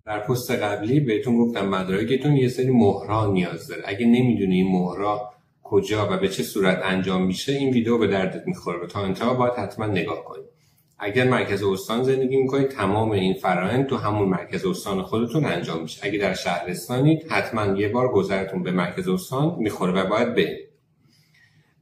در پست قبلی بهتون گفتم مدارکتون یه سری مهرها نیاز داره. اگه نمیدونی این مهرها کجا و به چه صورت انجام میشه، این ویدیو به دردت میخوره. تا انتها باید حتما نگاه کنید. اگر مرکز استان زندگی میکنید، تمام این فرآیند تو همون مرکز استان خودتون انجام میشه. اگه در شهرستانید، حتما یه بار گذرتون به مرکز استان میخوره و باید برید.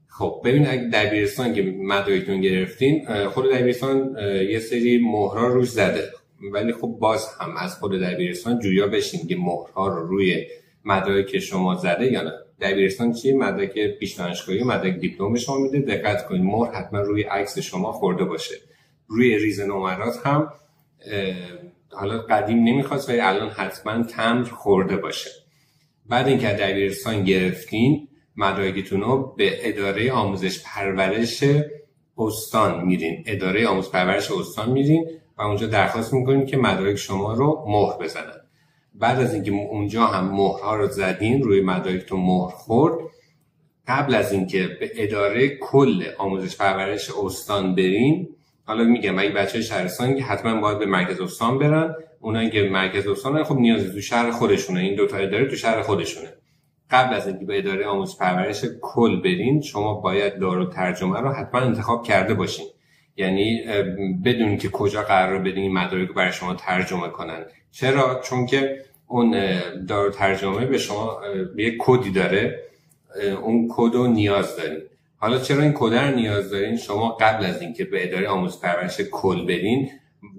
خب ببین، اگه دبیرستان که مدارکتون گرفتین، خود دبیرستان یه سری مهرها روش زده، ولی خب باز هم از خود دبیرستان جویا بشین که مهرها رو روی مدارک شما زده یا نه. دبیرستان چیه؟ مدرک پیش دانشگاهی و مدرک دیپلم شما میده. دقت کنید مهر حتما روی عکس شما خورده باشه. روی ریز نمرات هم حالا قدیم نمیخواست ولی الان حتما تمبر خورده باشه. بعد اینکه دبیرستان گرفتین، مدارکتون رو به اداره آموزش پرورش استان میرین. اداره آموزش پرورش استان میرین و اونجا درخواست میکنین که مدارک شما رو مهر بزنن. بعد از اینکه اونجا هم مهرها رو زدین، روی مدارکتون مهر خورد، قبل از اینکه به اداره کل آموزش پرورش استان برین، حالا میگم اگه بچه شهرستان که حتما باید به مرکز استان برن، اونایی که مرکز استان خب نیازی تو شهر خودشونه، این دوتا اداره تو شهر خودشونه. قبل از اینکه به اداره آموزش پرورش کل برین، شما باید دارالترجمه رو حتما انتخاب کرده باشین. یعنی بدونید که کجا قرار بدین این مدارک رو برای شما ترجمه کنن. چرا؟ چون که اون دارالترجمه به شما یه کدی داره، اون کد رو نیاز دارین. حالا چرا این کد رو نیاز دارین؟ شما قبل از اینکه به اداره آموزش پرورش کل برین،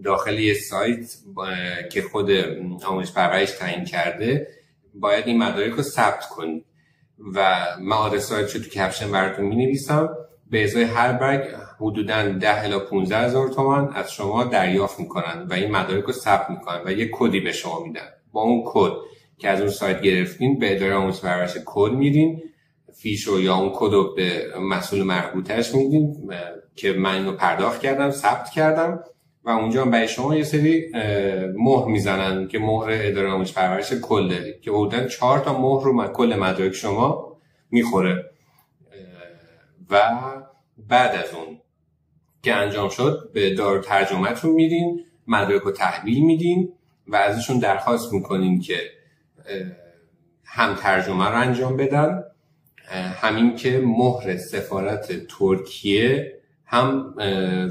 داخل یه سایت که خود آموزش پرورش تعیین کرده، باید این مدارک رو ثبت کنید و من آدرس سایتش رو تو کپشن براتون می‌نویسم. به ازای هر برگ حدوداً 10 الی 15 هزار تومان از شما دریافت میکنن و این مدارک رو ثبت میکنن و یه کدی به شما میدن. با اون کد که از اون سایت گرفتین، به اداره آموزش پرورش کل میدین، فیشو یا اون کد رو به مسئول مربوطش میدین که من اینو پرداخت کردم، ثبت کردم و اونجا هم برای شما یه سری مهر میزنن که مهر اداره آموزش پرورش کله که حدوداً 4 تا مهر رو کل مدارک شما میخوره. و بعد از اون که انجام شد، به دارالترجمه‌تون میدین، مدارک رو تحویل میدین و ازشون درخواست میکنین که هم ترجمه رو انجام بدن، همین که مهر سفارت ترکیه هم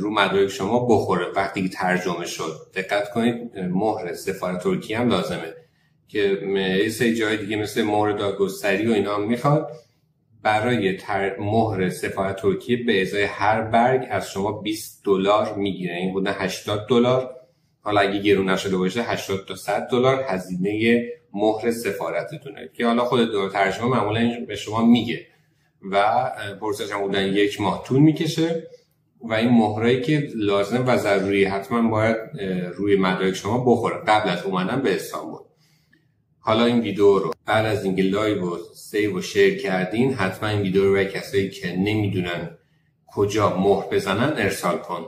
رو مدارک شما بخوره وقتی که ترجمه شد. دقت کنید مهر سفارت ترکیه هم لازمه که یه سری جای دیگه مثل مهر دادگستری و اینا هم میخواد. برای مهر سفارت ترکیه به ازای هر برگ از شما $20 میگیره، این بوده $80. حالا اگه گرون نشده باشه 80 تا $100 هزینه مهر سفارتتونه که حالا خود دارالترجمه معمولا به شما میگه و پروسش هم بودن 1 ماه طول میکشه و این مهرایی که لازم و ضروری حتما باید روی مدارک شما بخوره قبل از اومدن به استانبول. حالا این ویدیو رو بعد از اینکه لایو و سیو و شیر کردین، حتما این ویدیو رو برای کسایی که نمیدونن کجا مهر بزنن ارسال کن.